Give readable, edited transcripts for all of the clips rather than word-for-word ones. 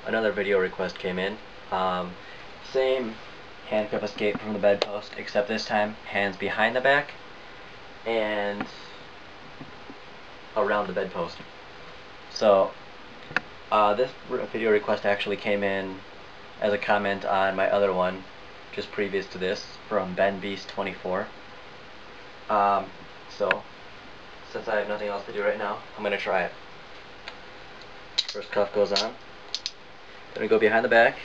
another video request came in. Same handcuff escape from the bedpost, except this time hands behind the back and around the bedpost. So this video request actually came in as a comment on my other one just previous to this from BenBeast24. So since I have nothing else to do right now, I'm going to try it. First cuff goes on. Gonna go behind the back,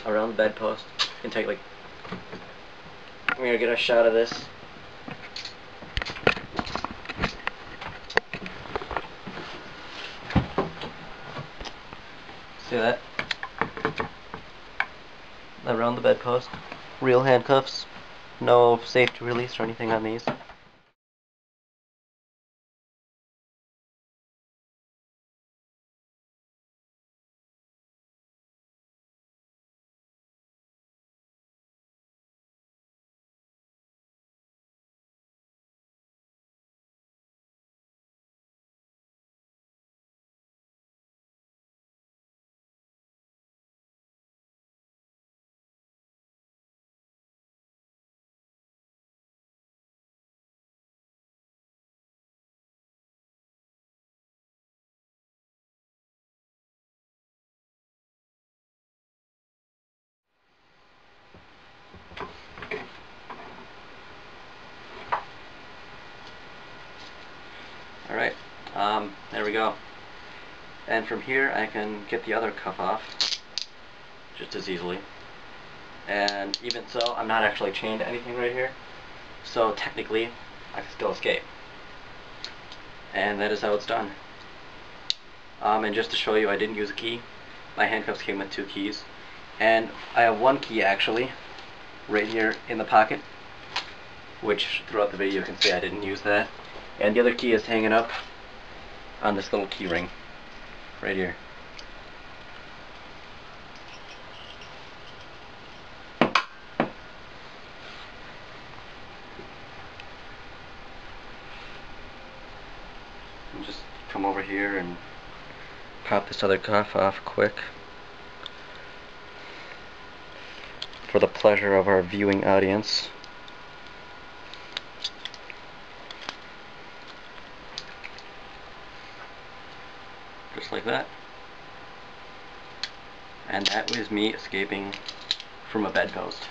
around the bedpost, and take I'm gonna get a shot of this. See that? Around the bedpost. Real handcuffs. No safety release or anything on these. Alright, there we go. And from here I can get the other cuff off just as easily. And even so, I'm not actually chained to anything right here, so technically I can still escape. And that is how it's done. And just to show you, I didn't use a key. My handcuffs came with 2 keys. And I have 1 key actually right here in the pocket, which throughout the video you can see I didn't use that. And the other key is hanging up on this little key ring right here. And just come over here and pop this other cuff off quick for the pleasure of our viewing audience. Just like that. And that was me escaping from a bedpost.